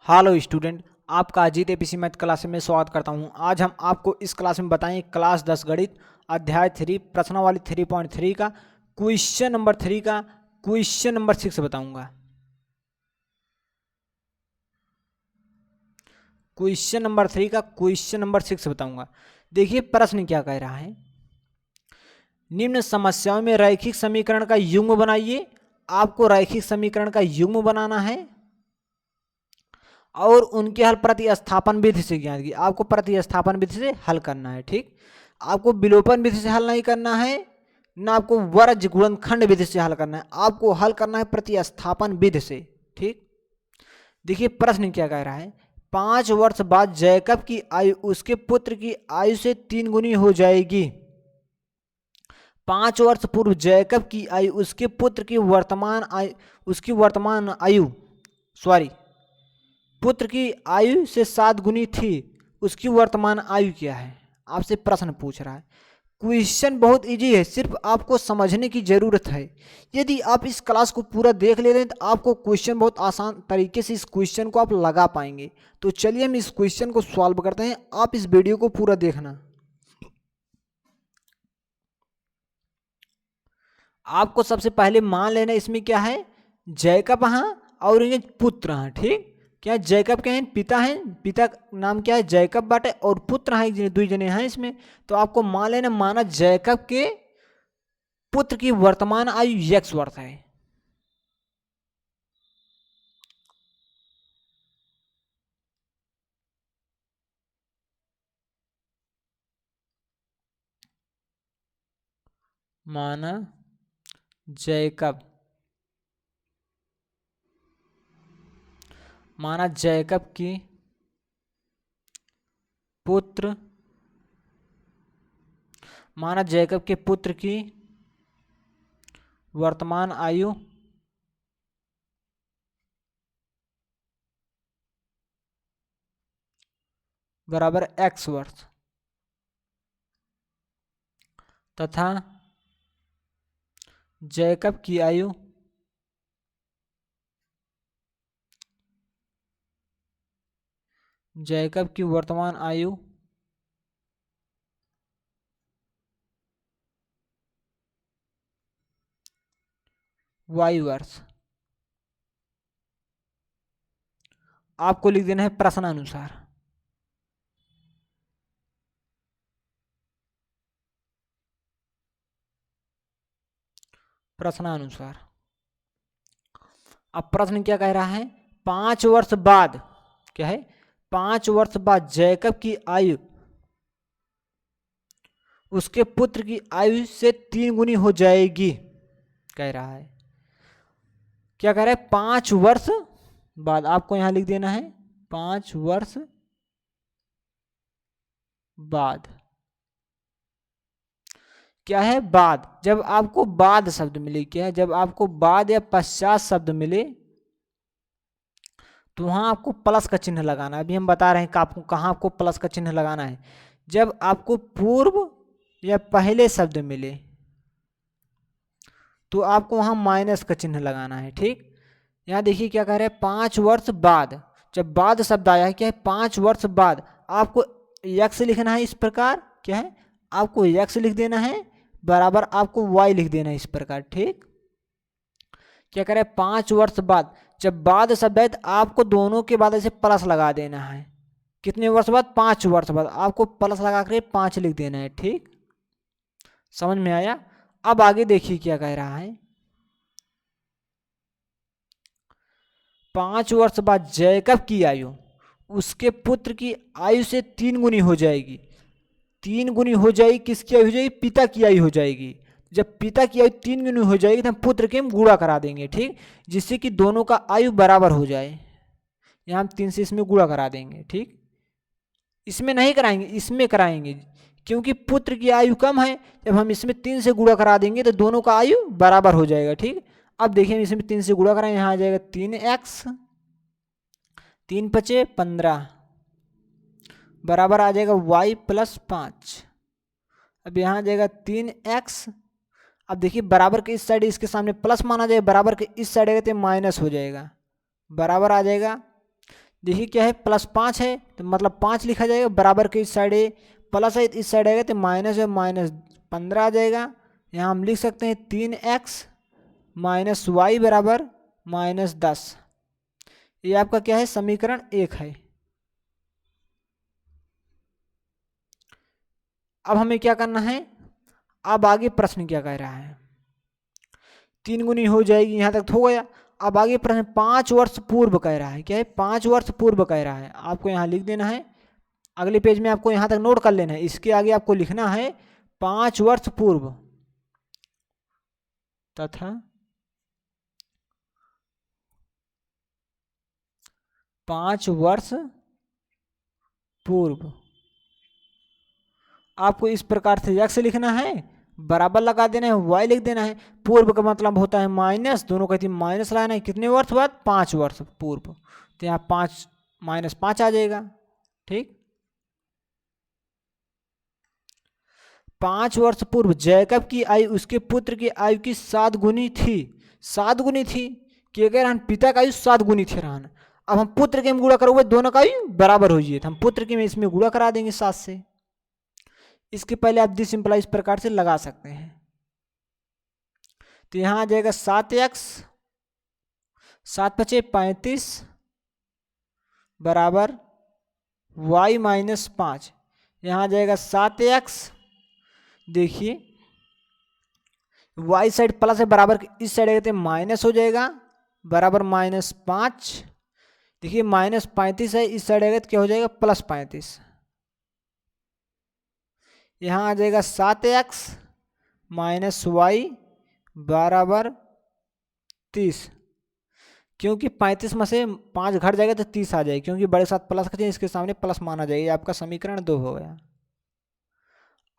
Hello student, आपका Ajit APC math class में स्वागत करता हूं। आज हम आपको इस क्लास में बताएंगे क्लास 10 गणित अध्याय 3 प्रश्नावली 3.3 का क्वेश्चन नंबर 3 का क्वेश्चन नंबर 6 बताऊंगा। क्वेश्चन नंबर 3 का क्वेश्चन नंबर 6 बताऊंगा। देखिए प्रश्न क्या कह रहा है। निम्न समस्याओं में रैखिक समीकरण का युग्म बनाइए। आपको रैखिक समीकरण का युग्म बनाना है और उनके हल प्रतिस्थापन विधि से ज्ञात की। आपको प्रतिस्थापन विधि से हल करना है। ठीक, आपको विलोपन विधि से हल नहीं करना है, ना आपको वर्ज गुणनखंड विधि से हल करना है। आपको हल करना है प्रतिस्थापन विधि से। ठीक, देखिए प्रश्न क्या कह रहा है। 5 वर्ष बाद जैकब की आयु उसके पुत्र की आयु से 3 गुनी हो जाएगी। 5 वर्ष पूर्व जैकब की आयु उसके पुत्र की वर्तमान आयु पुत्र की आयु से 7 गुनी थी। उसकी वर्तमान आयु क्या है, आपसे प्रश्न पूछ रहा है। क्वेश्चन बहुत इजी है, सिर्फ आपको समझने की जरूरत है। यदि आप इस क्लास को पूरा देख ले रहे हैं तो आपको क्वेश्चन बहुत आसान तरीके से इस क्वेश्चन को आप लगा पाएंगे। तो चलिए हम इस क्वेश्चन को सॉल्व करते हैं। आप इस वीडियो को पूरा देखना। आपको सबसे पहले मान लेना इसमें क्या है, जैकब हाँ और ये पुत्र हाँ। ठीक, क्या जैकब के हैं, पिता हैं, पिता नाम क्या है जैकब बाटे और पुत्र हैं, 2 जने हैं इसमें। तो आपको मान लेना, माना जैकब के पुत्र की वर्तमान आयु x वर्ष है। माना जैकब की पुत्र की वर्तमान आयु बराबर x वर्ष तथा जैकब की आयु वर्तमान आयु y वर्ष। आपको लिख देना है प्रश्नानुसार। अब प्रश्न क्या कह रहा है, 5 वर्ष बाद क्या है, 5 वर्ष बाद जैकब की आयु उसके पुत्र की आयु से 3 गुनी हो जाएगी कह रहा है। क्या कह रहा है, 5 वर्ष बाद। आपको यहां लिख देना है 5 वर्ष बाद। क्या है, बाद। जब आपको बाद शब्द मिले, क्या है, जब आपको बाद या पश्चात शब्द मिले तो वहां आपको प्लस का चिन्ह लगाना है। अभी हम बता रहे हैं कि आपको कहां आपको प्लस का चिन्ह लगाना है। जब आपको पूर्व या पहले शब्द मिले तो आपको वहां माइनस का चिन्ह लगाना है। ठीक, यहां देखिए क्या कह रहे हैं, 5 वर्ष बाद। जब बाद शब्द आया है, क्या है, 5 वर्ष बाद आपको x लिखना है इस प्रकार। क्या है, आपको x लिख देना है बराबर आपको y लिख देना है इस प्रकार। ठीक, क्या कह रहे हैं, 5 वर्ष बाद। जब बाद शब्द है तो आपको दोनों के बाद ऐसे प्लस लगा देना है। कितने वर्ष बाद, 5 वर्ष बाद। आपको प्लस लगा कर 5 लिख देना है। ठीक, समझ में आया। अब आगे देखिए क्या कह रहा है, 5 वर्ष बाद जैकब की आयु उसके पुत्र की आयु से 3 गुनी हो जाएगी। 3 गुनी हो जाएगी, किसकी आयु हो जाएगी, पिता की आयु हो जाएगी। जब पिता की आयु 3 गुनी हो जाएगी तो हम पुत्र के हम गुणा करा देंगे। ठीक, जिससे कि दोनों का आयु बराबर हो जाए। यहाँ हम 3 से इसमें गुणा करा देंगे। ठीक, इसमें नहीं कराएंगे, इसमें कराएंगे, क्योंकि पुत्र की आयु कम है। जब हम इसमें 3 से गुणा करा देंगे तो दोनों का आयु बराबर हो जाएगा। ठीक, अब देखिए हम इसमें 3 से गुणा कराएंगे, यहाँ आ जाएगा 3x 3 पचे 15 बराबर आ जाएगा y प्लस 5। अब यहाँ आ जाएगा 3x। अब देखिए बराबर के इस साइड इसके सामने प्लस माना जाए, बराबर के इस साइड तो माइनस हो जाएगा, बराबर आ जाएगा देखिए क्या है, +5 है तो मतलब 5 लिखा जाएगा, बराबर के इस साइड प्लस है, इस साइड आएगा तो माइनस है, -15 आ जाएगा। यहाँ हम लिख सकते हैं 3x माइनस वाई बराबर -10। ये आपका क्या है, समीकरण 1 है। अब हमें क्या करना है, अब आगे प्रश्न क्या कह रहा है, 3 गुनी हो जाएगी, यहाँ तक तो हो गया। अब आगे प्रश्न 5 वर्ष पूर्व कह रहा है, क्या है, 5 वर्ष पूर्व कह रहा है। आपको यहाँ लिख देना है, अगले पेज में आपको यहाँ तक नोट कर लेना है, इसके आगे आपको लिखना है 5 वर्ष पूर्व तथा 5 वर्ष पूर्व। आपको इस प्रकार से x लिखना है, बराबर लगा देना है, y लिख देना है। पूर्व का मतलब होता है माइनस, दोनों कहती है माइनस लाना है, कितने वर्ष बाद, 5 वर्ष पूर्व। तो यहाँ 5 -5 आ जाएगा। ठीक, 5 वर्ष पूर्व जैकब की आयु उसके पुत्र की आयु की 7 गुनी थी। 7 गुनी थी कि अगर हम पिता का आयु 7 गुनी थे रहन, अब हम पुत्र के में गुणा करोगे, दोनों का आयु बराबर हो जाए, तो हम पुत्र के में इसमें गुणा करा देंगे 7 से। इसके पहले आप दिस सिंपल इस प्रकार से लगा सकते हैं। तो यहाँ आ जाएगा 7x 7 × 5 = 35 बराबर y -5। यहाँ आ जाएगा 7x, देखिए y साइड प्लस है, बराबर इस साइड आएगा तो माइनस हो जाएगा, बराबर -5। देखिए -35 है, इस साइड आएगा तो क्या हो जाएगा, +35। यहाँ आ जाएगा 7x -y बराबर 30, क्योंकि 35 में से 5 घट जाएगा तो 30 आ जाएगा, क्योंकि बड़े साथ प्लस करते हैं, इसके सामने प्लस माना जाएगा। ये आपका समीकरण 2 हो गया।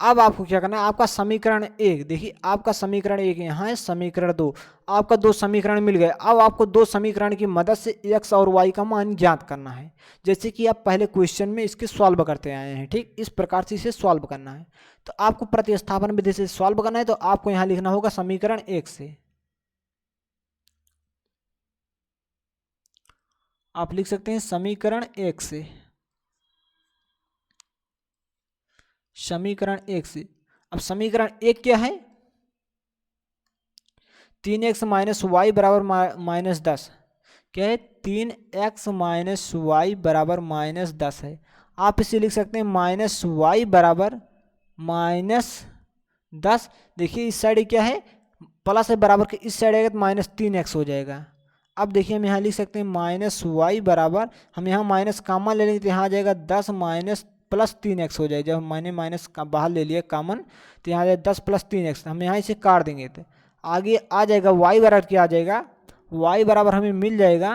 अब आपको क्या करना है, आपका समीकरण 1, देखिए आपका समीकरण 1 यहाँ है, समीकरण 2, आपका 2 समीकरण मिल गए। अब आपको 2 समीकरण की मदद से x और y का मान ज्ञात करना है, जैसे कि आप पहले क्वेश्चन में इसके सॉल्व करते आए हैं। ठीक, इस प्रकार से इसे सॉल्व करना है। तो आपको प्रतिस्थापन विधि से सॉल्व करना है, तो आपको यहाँ लिखना होगा समीकरण 1 से। आप लिख सकते हैं समीकरण 1 से, समीकरण 1 से। अब समीकरण 1 क्या है, 3x -y बराबर -10, क्या है, 3x -y बराबर -10 है। आप इसे लिख सकते हैं -y बराबर -10। देखिए इस साइड क्या है, प्लस है, बराबर के इस साइड आएगा तो -3x हो जाएगा। अब देखिए हम यहाँ लिख सकते हैं -y बराबर, हम यहाँ माइनस कामन ले लेंगे तो यहाँ आ जाएगा 10 +3x हो जाएगा। जब मैंने माइनस का बाहर ले लिया कामन, तो यहाँ आ जाएगा 10 + 3x, हम यहाँ इसे काट देंगे तो आगे आ जाएगा y बराबर क्या आ जाएगा, y बराबर हमें मिल जाएगा,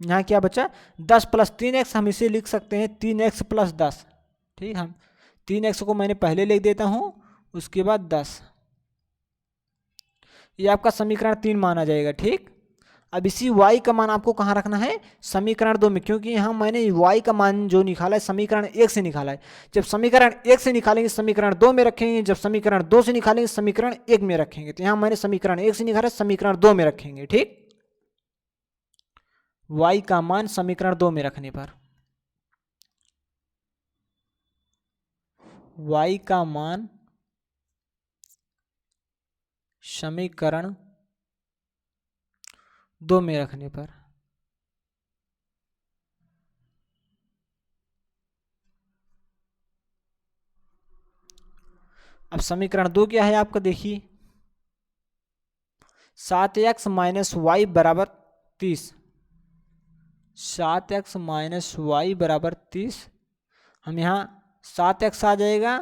यहाँ क्या बचा, 10 + 3x, हम इसे लिख सकते हैं 3x + 10। ठीक, हम 3x को मैंने पहले लिख देता हूँ, उसके बाद 10। ये आपका समीकरण 3 माना जाएगा। ठीक, अब इसी y का मान आपको कहाँ रखना है, समीकरण 2 में, क्योंकि यहाँ मैंने y का मान जो निकाला है समीकरण 1 से निकाला है। जब समीकरण 1 से निकालेंगे समीकरण 2 में रखेंगे, जब समीकरण 2 से निकालेंगे समीकरण 1 में रखेंगे। तो यहाँ मैंने समीकरण 1 से निकाला, समीकरण 2 में रखेंगे। ठीक, y का मान समीकरण 2 में रखने पर y का मान समीकरण 2 में रखने पर अब समीकरण 2 क्या है आपका, देखिए 7x -y बराबर 30, 7x -y बराबर 30। हम यहाँ 7x आ जाएगा,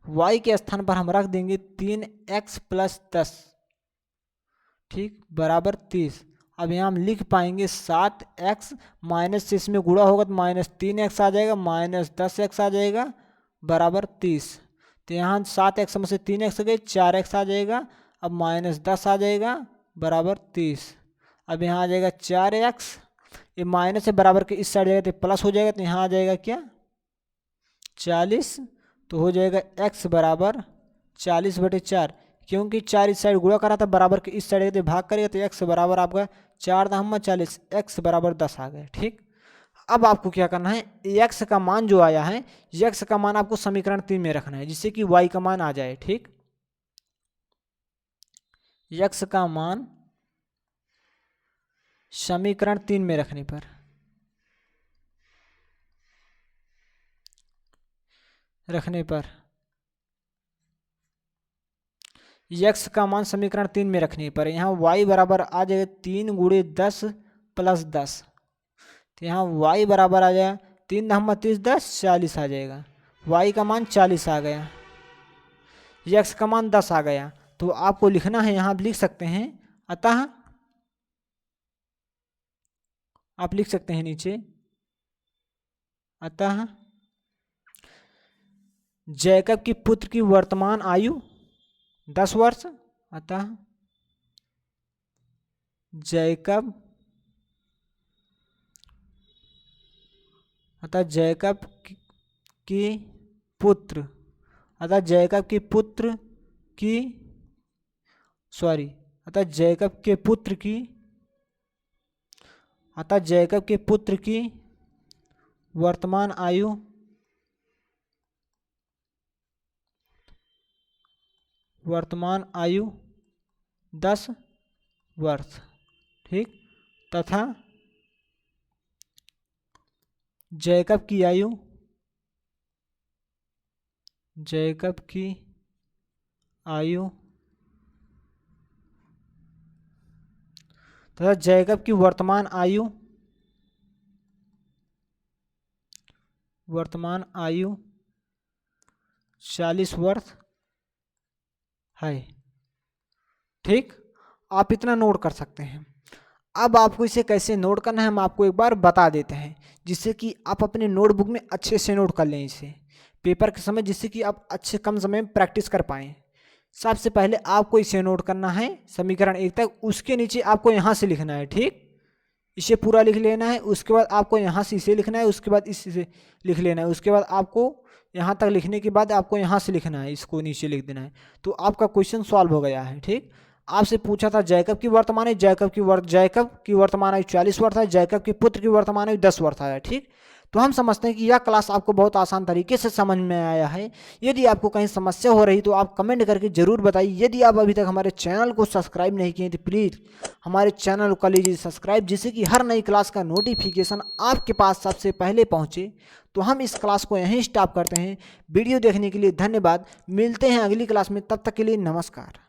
y के स्थान पर हम रख देंगे 3x + 10। ठीक, बराबर 30। अब यहाँ हम लिख पाएंगे 7x माइनस से इसमें गुणा होगा तो -3x आ जाएगा, -10x आ जाएगा, बराबर 30। तो यहाँ 7x में से 3x गए, 4x आ जाएगा, अब -10 आ जाएगा, बराबर 30। अब यहाँ आ जाएगा 4x, ये माइनस से बराबर के इस साइड जाएगा तो प्लस हो जाएगा, तो यहाँ आ जाएगा क्या, 40। तो हो जाएगा x बराबर 40/4, क्योंकि 4 इस साइड गुणा करा था, बराबर के इस साइड भाग करेगा तो x बराबर आपका 4 × 40, x बराबर 10 आ गया। ठीक, अब आपको क्या करना है, x का मान जो आया है, x का मान आपको समीकरण 3 में रखना है जिससे कि y का मान आ जाए। ठीक, x का मान समीकरण 3 में रखने पर x का मान समीकरण 3 में रखने पर यहाँ y बराबर आ जाएगा 3 गुणे 10 प्लस 10। तो यहाँ y बराबर आ जाएगा 3 × 30 10 40 आ जाएगा। y का मान 40 आ गया, x का मान 10 आ गया। तो आपको लिखना है, यहाँ आप लिख सकते हैं, अतः आप लिख सकते हैं नीचे, अतः जैकब की पुत्र की वर्तमान आयु 10 वर्ष। अतः जैकब की पुत्र अतः जैकब के पुत्र की वर्तमान आयु 10 वर्ष। ठीक, तथा जैकब की आयु तथा जैकब की वर्तमान आयु 40 वर्ष है। ठीक, आप इतना नोट कर सकते हैं। अब आपको इसे कैसे नोट करना है हम आपको एक बार बता देते हैं, जिससे कि आप अपने नोटबुक में अच्छे से नोट कर लें इसे पेपर के समय, जिससे कि आप अच्छे कम समय में प्रैक्टिस कर पाएँ। सबसे पहले आपको इसे नोट करना है समीकरण 1 तक, उसके नीचे आपको यहाँ से लिखना है। ठीक, इसे पूरा लिख लेना है, उसके बाद आपको यहाँ से इसे लिखना है, उसके बाद इससे लिख लेना है, उसके बाद आपको यहाँ तक लिखने के बाद आपको यहाँ से लिखना है, इसको नीचे लिख देना है। तो आपका क्वेश्चन सॉल्व हो गया है। ठीक, आपसे पूछा था जैकब की वर्तमान आयु 40 वर्ष है, जैकब के पुत्र की वर्तमान आयु 10 वर्ष है। ठीक, तो हम समझते हैं कि यह क्लास आपको बहुत आसान तरीके से समझ में आया है। यदि आपको कहीं समस्या हो रही तो आप कमेंट करके जरूर बताइए। यदि आप अभी तक हमारे चैनल को सब्सक्राइब नहीं किए तो प्लीज़ हमारे चैनल को कर लीजिए सब्सक्राइब, जिससे कि हर नई क्लास का नोटिफिकेशन आपके पास सबसे पहले पहुँचे। तो हम इस क्लास को यहीं स्टॉप करते हैं। वीडियो देखने के लिए धन्यवाद। मिलते हैं अगली क्लास में, तब तक के लिए नमस्कार।